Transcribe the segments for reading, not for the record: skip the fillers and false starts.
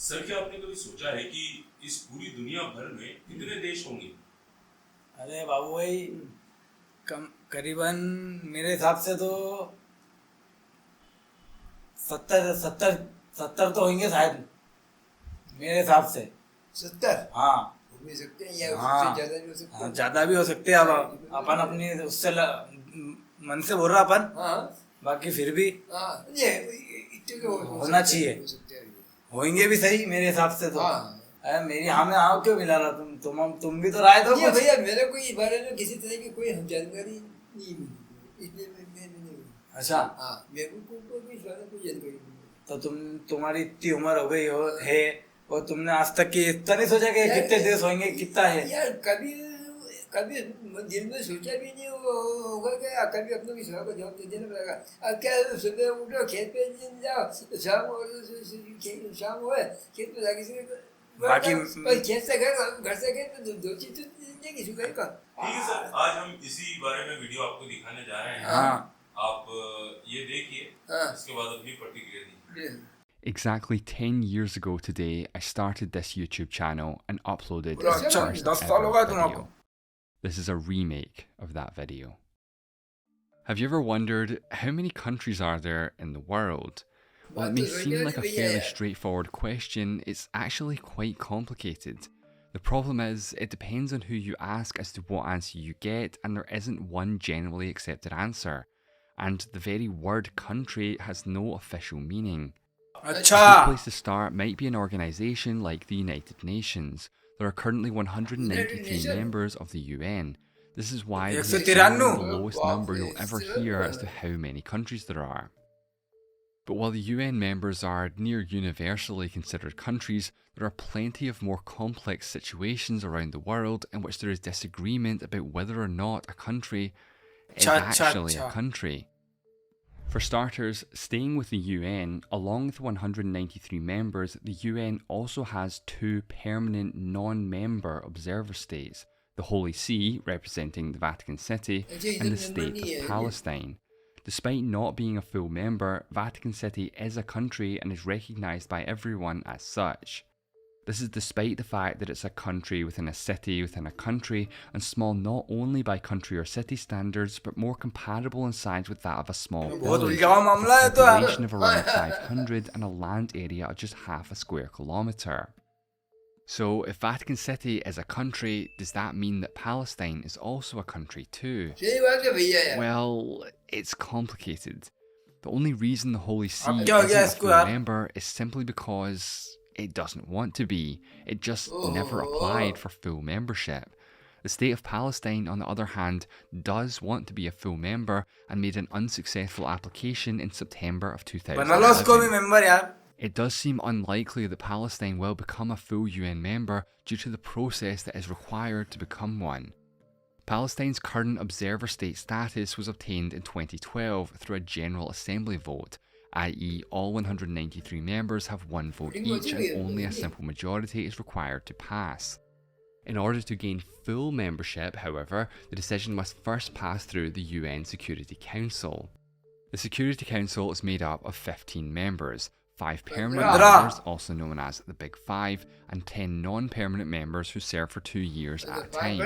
Sir क्या आपने कभी सोचा है कि इस पूरी दुनिया भर में कितने देश होंगे? अरे बाबू भाई, करीबन मेरे हिसाब से तो 70 तो होंगे शायद, मेरे हिसाब से। 70 हाँ हो भी सकते हैं या हाँ उससे ज्यादा भी हो सकते हाँ, हैं। ज्यादा भी हो सकते हैं। अब अपन अपनी उससे मन से बोल रहा अपन, हाँ बाकी फिर भी हाँ, ये इतने तो हो होना सकते हैं, चाहिए। हो सकते हैं। होंगे भी सही मेरे हिसाब से तो। हाँ। अरे मेरी हाँ में हाँ क्यों मिला रहा? तुम भी तो राय दो ये कुछ। भैया मेरे को इस बारे में किसी तरह की कोई जानकारी नहीं मिली, इसलिए मैं नहीं। अच्छा, हाँ, मेरे को भी इस बारे में कोई जानकारी नहीं मिली। तो तुम्हारी इतनी उम्र हो गई है और तुमने आज तक की इतना नहीं सोचा कि कितने देश होंगे, कितना है? यार कभी कभी दिल में सोचा भी नहीं होगा कि कभी अपने भी सवाल का जवाब दे देना पड़ेगा। अब क्या सुबह उठो खेत पे जाओ, शाम हो खेत पे जाके बाकी खेत से घर से खेत में दो चीज तो जिंदगी सुधारी का। ठीक है सर, आज हम इसी बारे में वीडियो आपको दिखाने जा रहे हैं। हाँ आप ये देखिए, हाँ। इसके बाद अपनी प्रतिक्रिया दीजिए। Exactly 10 years ago today, I started this YouTube channel and uploaded Bro, the अच्छा, first 10 साल हो ever गए तुमको। video. This is a remake of that video. Have you ever wondered how many countries are there in the world? While it may seem like a fairly straightforward question, it's actually quite complicated. The problem is, it depends on who you ask as to what answer you get, and there isn't one generally accepted answer. And the very word country has no official meaning. A good अच्छा, place to start might be an organisation like the United Nations. There are currently 193 members of the UN. This is why this is generally the lowest number you'll ever hear as to how many countries there are. But while the UN members are near universally considered countries, there are plenty of more complex situations around the world in which there is disagreement about whether or not a country is actually a country. For starters, staying with the UN, along with 193 members, the UN also has 2 permanent non-member observer states, the Holy See, representing the Vatican City, and the State of Palestine. Despite not being a full member, Vatican City is a country and is recognised by everyone as such. This is despite the fact that it's a country within a city within a country, and small not only by country or city standards, but more compatible in size with that of a small village, with a population of around 500 and a land area of just half a square kilometre. So, if Vatican City is a country, does that mean that Palestine is also a country too? Well, it's complicated. The only reason the Holy See isn't a full member is simply because it doesn't want to be. It just never applied for full membership. The State of Palestine, on the other hand, does want to be a full member and made an unsuccessful application in September of 2011. It does seem unlikely that Palestine will become a full UN member due to the process that is required to become one. Palestine's current observer state status was obtained in 2012 through a General Assembly vote, i.e. all 193 members have one vote each and only a simple majority is required to pass. In order to gain full membership, however, the decision must first pass through the UN Security Council. The Security Council is made up of 15 members, 5 permanent members, also known as the Big Five, and 10 non-permanent members who serve for 2 years at a time.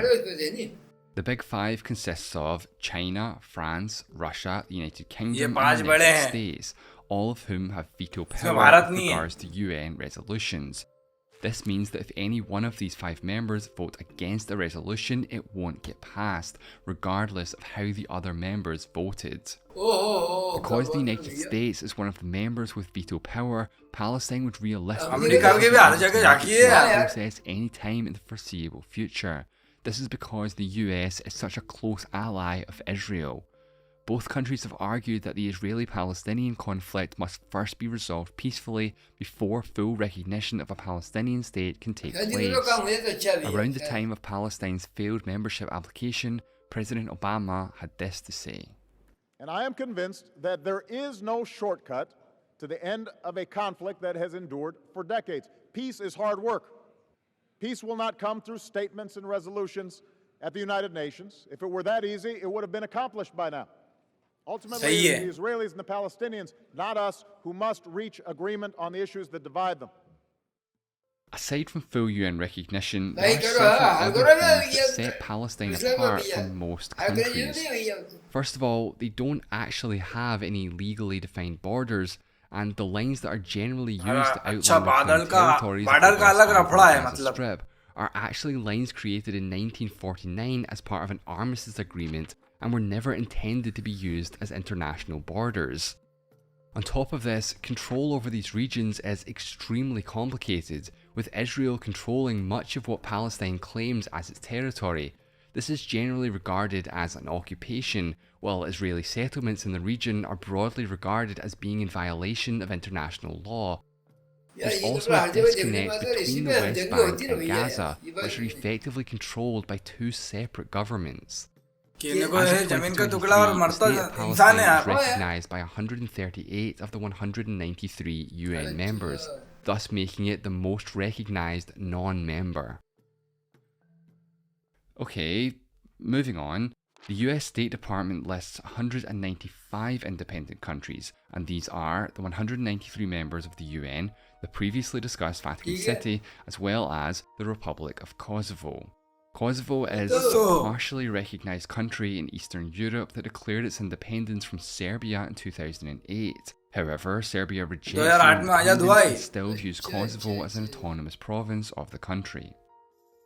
The Big Five consists of China, France, Russia, the United Kingdom, and the United States, all of whom have veto power with regards to UN resolutions. This means that if any one of these 5 members vote against a resolution, it won't get passed, regardless of how the other members voted. Because the United States is one of the members with veto power, Palestine would realistically process any time in the foreseeable future. This is because the US is such a close ally of Israel. Both countries have argued that the Israeli-Palestinian conflict must first be resolved peacefully before full recognition of a Palestinian state can take place. Around the time of Palestine's failed membership application, President Obama had this to say. And I am convinced that there is no shortcut to the end of a conflict that has endured for decades. Peace is hard work. Peace will not come through statements and resolutions at the United Nations. If it were that easy, it would have been accomplished by now. Ultimately, it's the Israelis and the Palestinians, not us, who must reach agreement on the issues that divide them. Aside from full UN recognition, there Like, are several other things that yeah, set Palestine Islam apart yeah. from most How can you countries. do? First of all, they don't actually have any legally defined borders, and the lines that are generally used to अच्छा, outline the बादल current का- territories of बादल the का West अलग Bank रफड़ा है, and Gaza मतलब। Strip are actually lines created in 1949 as part of an armistice agreement and were never intended to be used as international borders. On top of this, control over these regions is extremely complicated, with Israel controlling much of what Palestine claims as its territory. This is generally regarded as an occupation, while Israeli settlements in the region are broadly regarded as being in violation of international law. There's also a disconnect between the West Bank and Gaza, which are effectively controlled by two separate governments. कहने को As है of जमीन का 2023, टुकड़ा और the मरता state of इंसान है Palestine is यार। recognised by 138 of the 193 UN members, thus making it the most recognised non-member. Okay, moving on. The US State Department lists 195 independent countries, and these are the 193 members of the UN, the previously discussed Vatican City, as well as the Republic of Kosovo. Kosovo is a partially recognised country in Eastern Europe that declared its independence from Serbia in 2008. However, Serbia rejects the 2008 में आजाद हुआ independence he. and still views Kosovo as an autonomous province of the country.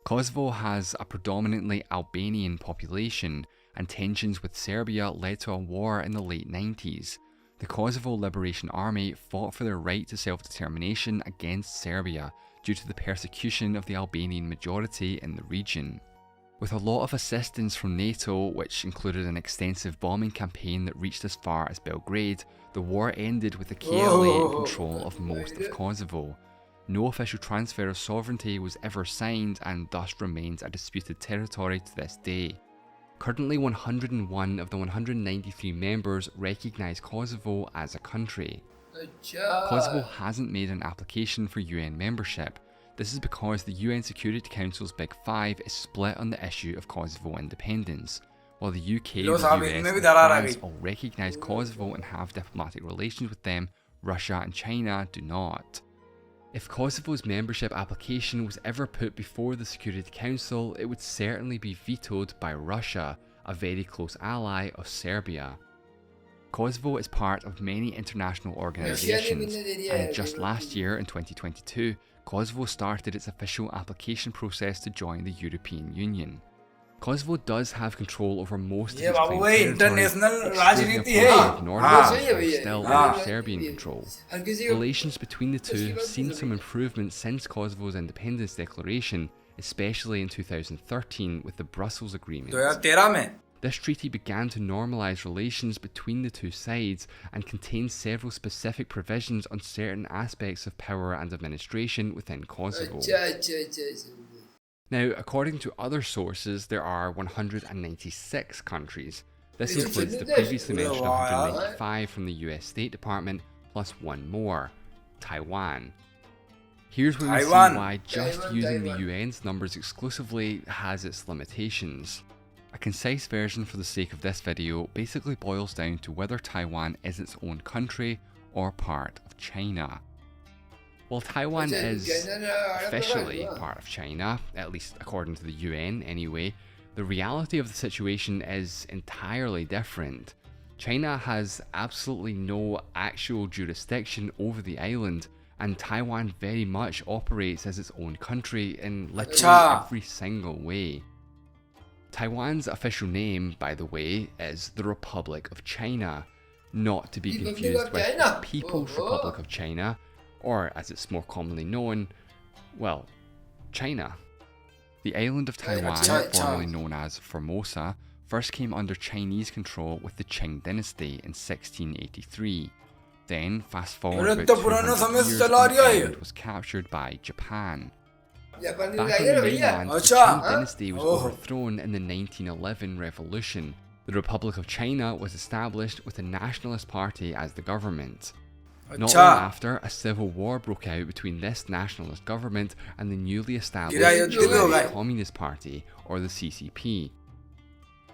Kosovo has a predominantly Albanian population, and tensions with Serbia led to a war in the late 90s. The Kosovo Liberation Army fought for their right to self-determination against Serbia due to the persecution of the Albanian majority in the region. With a lot of assistance from NATO, which included an extensive bombing campaign that reached as far as Belgrade, the war ended with the KLA in control of most of Kosovo. No official transfer of sovereignty was ever signed and thus remains a disputed territory to this day. Currently 101 of the 193 members recognise Kosovo as a country. Kosovo hasn't made an application for UN membership. This is because the UN Security Council's Big Five is split on the issue of Kosovo independence. While the UK, the US, and France all recognise Kosovo and have diplomatic relations with them, Russia and China do not. If Kosovo's membership application was ever put before the Security Council, it would certainly be vetoed by Russia, a very close ally of Serbia. Kosovo is part of many international organisations, and just last year in 2022, Kosovo started its official application process to join the European Union. Kosovo does have control over most of its claimed territory, excluding a portion of Northern Kosovo still under Serbian control. Relations between the two have seen some improvement since Kosovo's independence declaration, especially in 2013 with the Brussels Agreement. 2013 में This treaty began to normalise relations between the two sides and contains several specific provisions on certain aspects of power and administration within Kosovo. Now, according to other sources, there are 196 countries. This includes the previously mentioned 195 from the US State Department, plus one more, Taiwan. Here's where we see why just using the UN's numbers exclusively has its limitations. A concise version for the sake of this video basically boils down to whether Taiwan is its own country or part of China. While Taiwan is officially part of China, at least according to the UN anyway, the reality of the situation is entirely different. China has absolutely no actual jurisdiction over the island, and Taiwan very much operates as its own country in literally every single way. Taiwan's official name, by the way, is the Republic of China, not to be confused with the People's Republic of China, or as it's more commonly known, well, China. The island of Taiwan, formerly known as Formosa, first came under Chinese control with the Qing dynasty in 1683. Then, fast forward about 200 years, and the island was captured by Japan. Back on the mainland, the Qing dynasty was overthrown in the 1911 revolution. The Republic of China was established with the Nationalist Party as the government. Not long after, a civil war broke out between this nationalist government and the newly established Chinese Communist Party, or the CCP.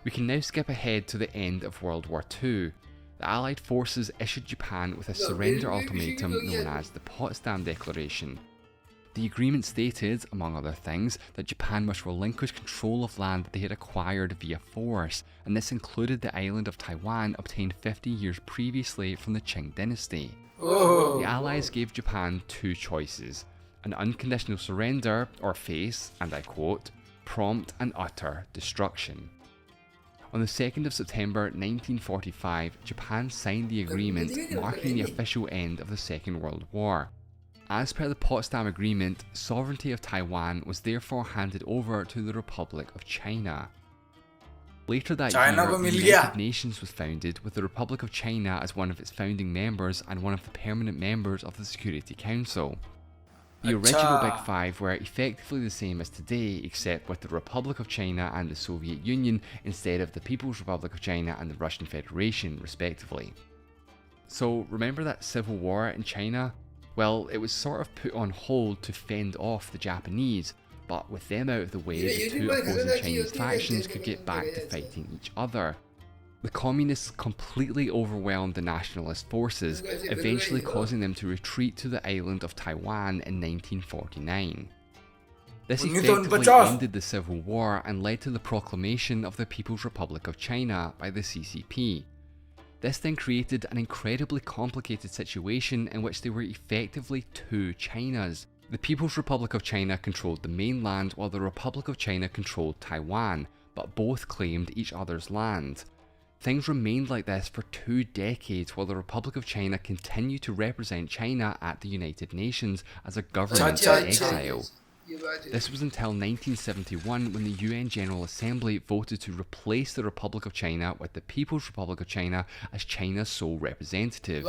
We can now skip ahead to the end of World War II. The Allied forces issued Japan with a surrender ultimatum known as the Potsdam Declaration. The agreement stated, among other things, that Japan must relinquish control of land that they had acquired via force, and this included the island of Taiwan obtained 50 years previously from the Qing dynasty. Oh. The Allies gave Japan two choices: an unconditional surrender, or face, and I quote, prompt and utter destruction. On the 2nd of September 1945, Japan signed the agreement, marking the official end of the Second World War. As per the Potsdam Agreement, sovereignty of Taiwan was therefore handed over to the Republic of China. Later that year, the United Nations was founded, with the Republic of China as one of its founding members and one of the permanent members of the Security Council. The original Big Five were effectively the same as today, except with the Republic of China and the Soviet Union instead of the People's Republic of China and the Russian Federation, respectively. So remember that civil war in China? Well, it was sort of put on hold to fend off the Japanese, but with them out of the way, the two opposing Chinese factions could get back to fighting each other. The communists completely overwhelmed the nationalist forces, eventually causing them to retreat to the island of Taiwan in 1949. This effectively ended the Civil War and led to the proclamation of the People's Republic of China by the CCP. This then created an incredibly complicated situation in which there were effectively two Chinas. The People's Republic of China controlled the mainland while the Republic of China controlled Taiwan, but both claimed each other's land. Things remained like this for 2 decades while the Republic of China continued to represent China at the United Nations as a government in exile. This was until 1971 when the UN General Assembly voted to replace the Republic of China with the People's Republic of China as China's sole representative.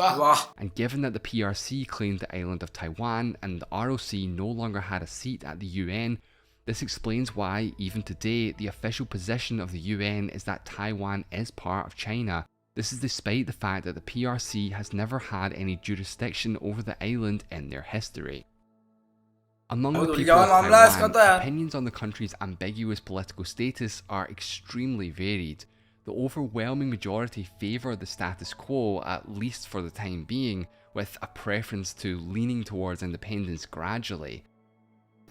And given that the PRC claimed the island of Taiwan and the ROC no longer had a seat at the UN, this explains why, even today, the official position of the UN is that Taiwan is part of China. This is despite the fact that the PRC has never had any jurisdiction over the island in their history. Among the people of Taiwan, opinions on the country's ambiguous political status are extremely varied. The overwhelming majority favour the status quo, at least for the time being, with a preference to leaning towards independence gradually.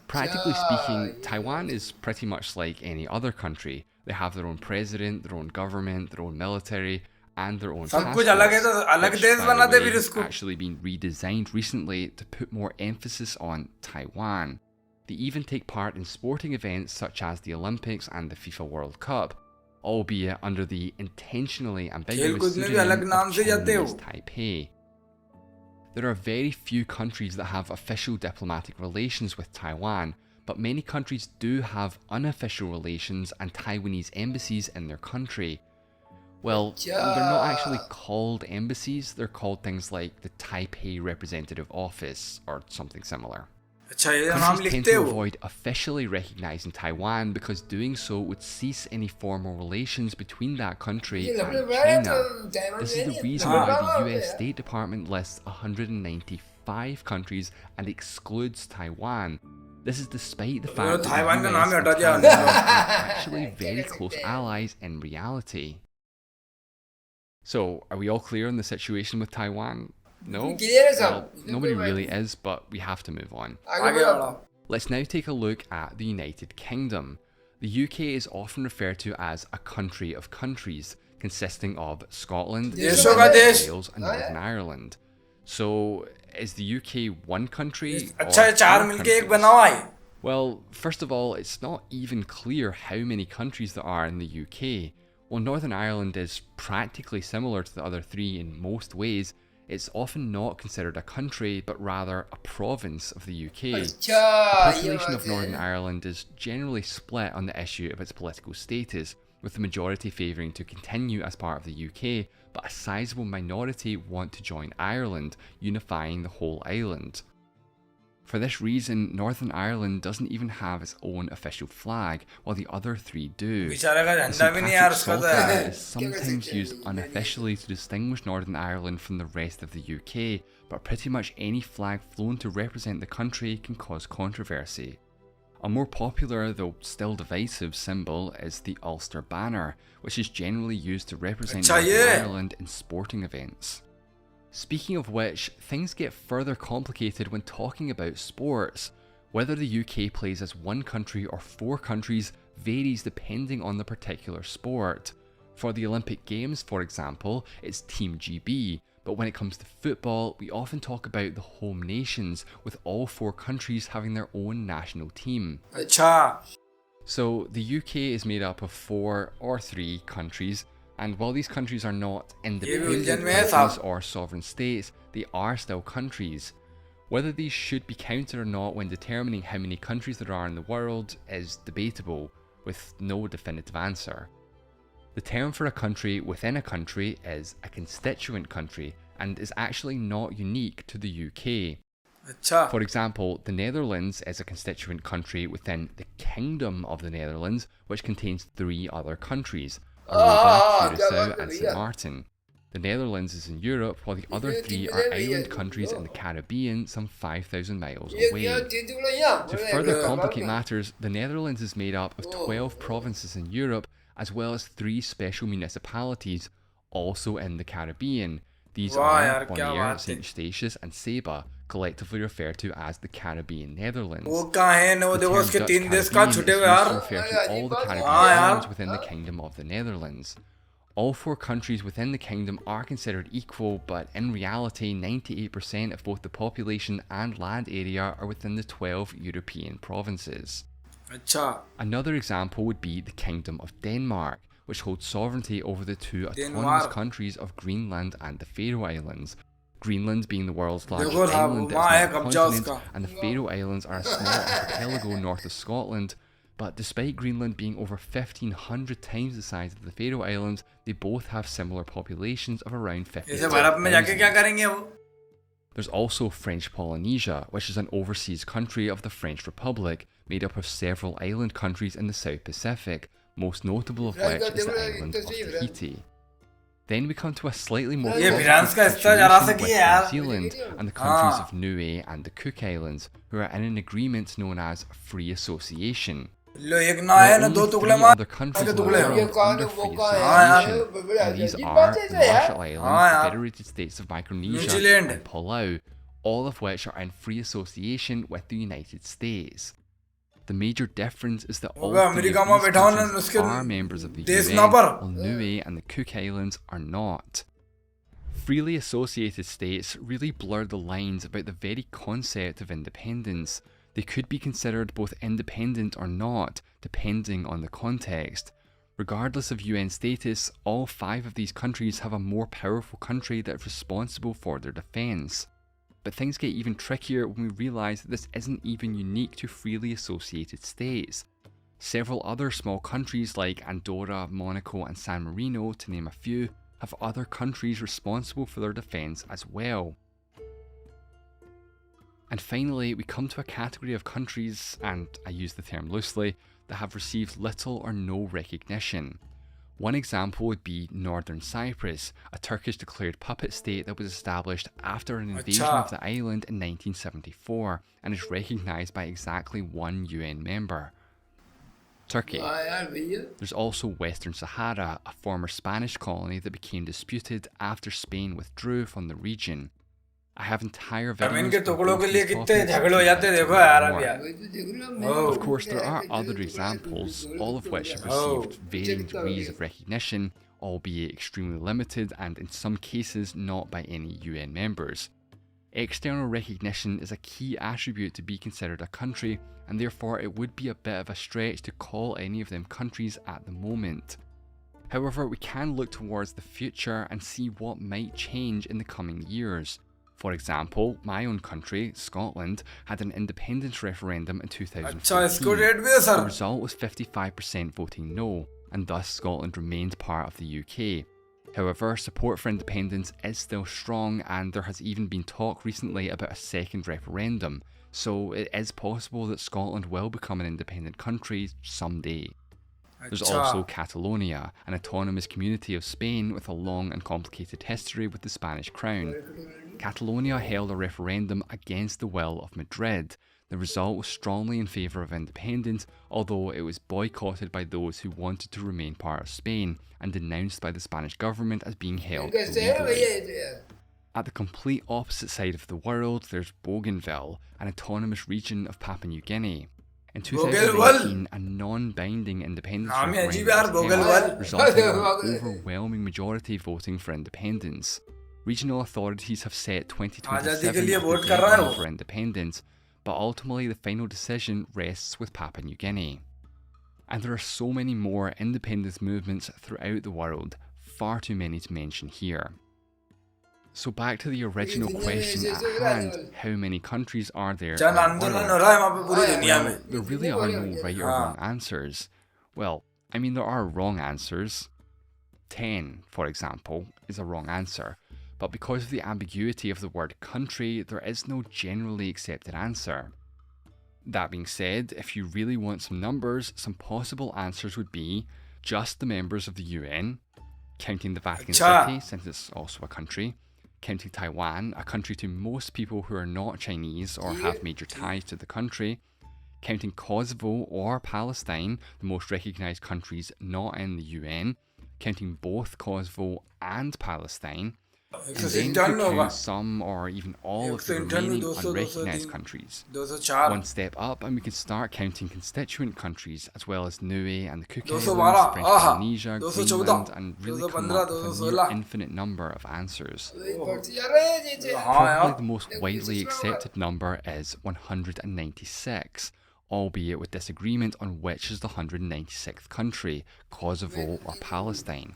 Practically speaking, Taiwan is pretty much like any other country. They have their own president, their own government, their own military, and their own passports, which, by the way, has actually been redesigned recently to put more emphasis on Taiwan. They even take part in sporting events such as the Olympics and the FIFA World Cup, albeit under the intentionally ambiguous pseudonym of Chinese Taipei. There are very few countries that have official diplomatic relations with Taiwan, but many countries do have unofficial relations and Taiwanese embassies in their country. Well, they're not actually called embassies, they're called things like the Taipei Representative Office or something similar. Countries tend to avoid officially recognizing Taiwan because doing so would cease any formal relations between that country and China. This is the reason why the US State Department lists 195 countries and excludes Taiwan. This is despite the fact that the US and Taiwan are actually very close allies in reality. So, are we all clear on the situation with Taiwan? No? Well, nobody really is, but we have to move on. Let's now take a look at the United Kingdom. The UK is often referred to as a country of countries, consisting of Scotland, Wales and Northern Ireland. So, is the UK one country or 4 countries? Well, first of all, it's not even clear how many countries there are in the UK. While Northern Ireland is practically similar to the other 3 in most ways, it's often not considered a country, but rather a province of the UK. The population of Northern Ireland is generally split on the issue of its political status, with the majority favouring to continue as part of the UK, but a sizable minority want to join Ireland, unifying the whole island. For this reason, Northern Ireland doesn't even have its own official flag, while the other 3 do. The St. Patrick's Saltire is sometimes used unofficially to distinguish Northern Ireland from the rest of the UK, but pretty much any flag flown to represent the country can cause controversy. A more popular, though still divisive, symbol is the Ulster banner, which is generally used to represent Northern Ireland in sporting events. Speaking of which, things get further complicated when talking about sports. Whether the UK plays as one country or four countries varies depending on the particular sport. For the Olympic Games, for example, it's Team GB, but when it comes to football, we often talk about the home nations, with all four countries having their own national team. अच्छा So the UK is made up of 4 or 3 countries, and while these countries are not independent countries or sovereign states, they are still countries. Whether these should be counted or not when determining how many countries there are in the world is debatable, with no definitive answer. The term for a country within a country is a constituent country and is actually not unique to the UK. अच्छा For example, the Netherlands is a constituent country within the Kingdom of the Netherlands, which contains 3 other countries, Aruba, Curacao and St. Martin. The Netherlands is in Europe, while the other 3 are island countries in the Caribbean, some 5,000 miles away. To further complicate matters, the Netherlands is made up of 12 provinces in Europe, as well as 3 special municipalities, also in the Caribbean. These are Bonaire, St. Eustatius and Saba, collectively referred to as the Caribbean Netherlands. वो कहाँ है ना वो The देखो term उसके Dutch 3 देश का Caribbean छुटे is हुए used यार to refer to all the Caribbean यार। islands within the Kingdom of the Netherlands. All 4 countries within the kingdom are considered equal, but in reality 98% of both the population and land area are within the 12 European provinces. अच्छा Another example would be the Kingdom of Denmark, which holds sovereignty over the 2 autonomous Denmark. countries of Greenland and the Faroe Islands. Greenland being the world's largest देखो साहब, island, वहाँ है it's not a कब्जा continent, उसका। and the Faroe Islands are a small archipelago north of Scotland. But despite Greenland being over 1,500 times the size of the Faroe Islands, they both have similar populations of around इसे बर्फ में जाके 50,000. क्या करेंगे वो There's also French Polynesia, which is an overseas country of the French Republic, made up of several island countries in the South Pacific, most notable of which is the island of Tahiti. Then we come to a slightly more ये complicated France का हिस्सा जरा सा situation with की है यार। New Zealand and the countries of Niue and the Cook Islands, who are in an agreement known as Free Association. लो एक ना There है are ना only दो 3 टुकड़े मार other countries in the टुकड़े world हैं। under free हाँ association, and these ये are बात the ऐसे है। Marshall हाँ Islands, the यार। Federated States of Micronesia, New Zealand and Palau, all of which are in free association with the United States. The major difference is that all होगा 3 America of में these बैठा हूँ ना countries उसके are members of the देश UN, ना पर while Niue and the Cook Islands are not. Freely associated states really blur the lines about the very concept of independence. They could be considered both independent or not, depending on the context. Regardless of UN status, all 5 of these countries have a more powerful country that is responsible for their defence. But things get even trickier when we realise that this isn't even unique to freely associated states. Several other small countries like Andorra, Monaco and San Marino, to name a few, have other countries responsible for their defence as well. And finally, we come to a category of countries, and I use the term loosely, that have received little or no recognition. One example would be Northern Cyprus, a Turkish declared puppet state that was established after an invasion of the island in 1974 and is recognised by exactly 1 UN member. Turkey. There's also Western Sahara, a former Spanish colony that became disputed after Spain withdrew from the region. I have entire जमीन videos के on टुकड़ों both के लिए these कितने topics झगड़े हो if जाते you'd देखो like to यार learn अब more. यार Of course, there are other examples, all of which have received varying degrees of recognition, albeit extremely limited and in some cases not by any UN members. External recognition is a key attribute to be considered a country, and therefore it would be a bit of a stretch to call any of them countries at the moment. However, we can look towards the future and see what might change in the coming years. For example, my own country, Scotland, had an independence referendum in 2015. The result was 55% voting no, and thus Scotland remained part of the UK. However, support for independence is still strong, and there has even been talk recently about a second referendum, so it is possible that Scotland will become an independent country someday. There's also Catalonia, an autonomous community of Spain with a long and complicated history with the Spanish crown. Catalonia held a referendum against the will of Madrid. The result was strongly in favour of independence, although it was boycotted by those who wanted to remain part of Spain and denounced by the Spanish government as being held illegally. At the complete opposite side of the world, there's Bougainville, an autonomous region of Papua New Guinea. In 2018, a non-binding independence referendum was held, resulting in an overwhelming majority voting for independence. Regional authorities have set 2027 as the deadline for independence, but ultimately the final decision rests with Papua New Guinea. And there are so many more independence movements throughout the world, far too many to mention here. So back to the original question at hand, how many countries are there in the world? There really are no right or wrong answers. Well, I mean there are wrong answers. 10, for example, is a wrong answer. But because of the ambiguity of the word country, there is no generally accepted answer. That being said, if you really want some numbers, some possible answers would be just the members of the UN, counting the Vatican City since it's also a country, counting Taiwan, a country to most people who are not Chinese or have major ties to the country, counting Kosovo or Palestine, the most recognised countries not in the UN, counting both Kosovo and Palestine, and then you count some or even all of the remaining unrecognised countries. One step up and we can start counting constituent countries as well as Niue and the Cook Islands, French Polynesia, Greenland, and really come up with a near infinite number of answers. Probably the most widely accepted number is 196, albeit with disagreement on which is the 196th country, Kosovo or Palestine.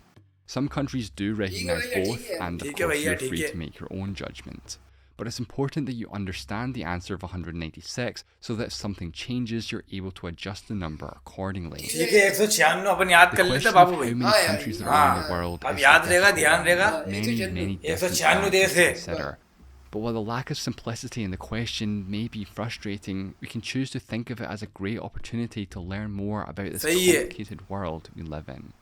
Some countries do recognise both, and of course you're free to make your own judgment. But it's important that you understand the answer of 196 so that if something changes, you're able to adjust the number accordingly. The question of how many countries there are in the world is many different to consider. But while the lack of simplicity in the question may be frustrating, we can choose to think of it as a great opportunity to learn more about this complicated world we live in.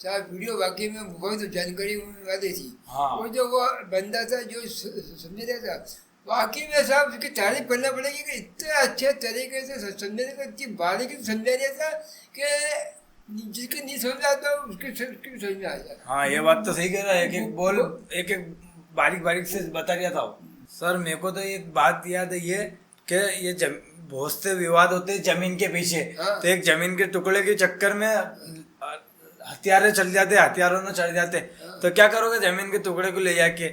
साहब video वाकई में बहुत जानकारी वाली थी वो जो वो बंदा था जो समझ रहा था वाकई में साहब उसकी तारीफ करना पड़ेगी कि इतने अच्छे तरीके से समझने का इतनी बारीकी से समझा रहा था कि जिसके नहीं समझ आता उसके समझ में आ जाता। हाँ ये बात तो सही कह रहा है, एक एक बोल एक एक बारीक बारीक से बता रहा था सर। मेरे को तो एक बात याद है ये कि ये बहुत से विवाद होते हैं जमीन के पीछे, तो एक जमीन के टुकड़े के चक्कर में हथियारे चल जाते, हथियारों में चढ़ जाते, तो क्या करोगे जमीन के टुकड़े को ले जाके?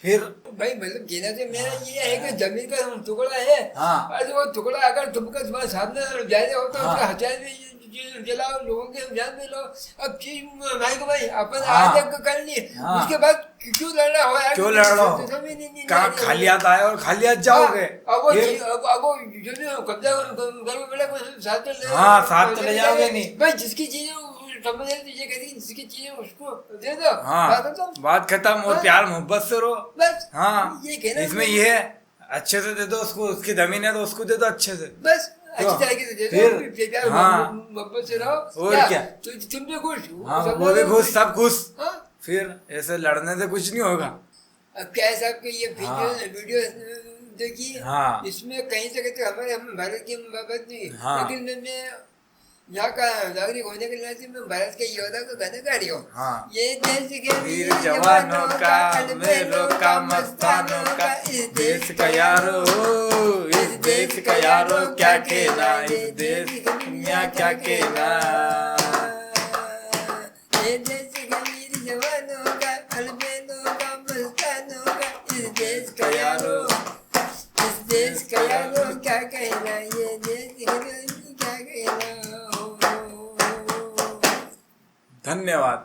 फिर भाई मतलब कहना तो मेरा ये है कि जमीन का टुकड़ा है और वो टुकड़ा अगर तुमको तुम्हारे सामने जाने हो तो उसका हथियार भी जलाओ, लोगों के जान भी लो। अब चीज भाई को भाई अपन आज तक कर लिए, उसके बाद क्यों लड़ रहा हो यार? क्यों लड़ रहा हो? कहाँ खाली हाथ आए और खाली हाथ जाओगे? अब वो जो भी कब्जा करोगे पड़ेगा साथ तो ले जाओगे नहीं भाई। जिसकी चीजें समझ ये कहती है जिसकी चीजें उसको दे दो, बात खत्म और प्यार मोहब्बत से रहो बस। हाँ ये कहना इसमें ये है अच्छे से दे दो उसको, उसकी जमीन है तो उसको दे दो अच्छे से बस, अच्छी तरीके से दे दो, प्यार मोहब्बत से रहो और क्या तुम भी खुश, वो भी खुश, सब खुश। फिर ऐसे लड़ने से कुछ नहीं होगा। अब क्या है साहब कि ये वीडियो देखिए इसमें कहीं से कहते हमारे हम भारत की बात नहीं, लेकिन मैं यहाँ का नागरिक होने के नाते मैं भारत के योद्धा को गाना गा रही हूँ। ये देश के वीर जवानों का, मेलों का, मस्तानों का, इस देश का यारो, इस देश का यारो क्या कहना, इस देश की दुनिया क्या कहना। ये देश के वीर जवानों का, मेलों का, मस्तानों का, इस देश का यारो, इस देश का यारो क्या कहना, ये देश की दुनिया क्या कहना। धन्यवाद।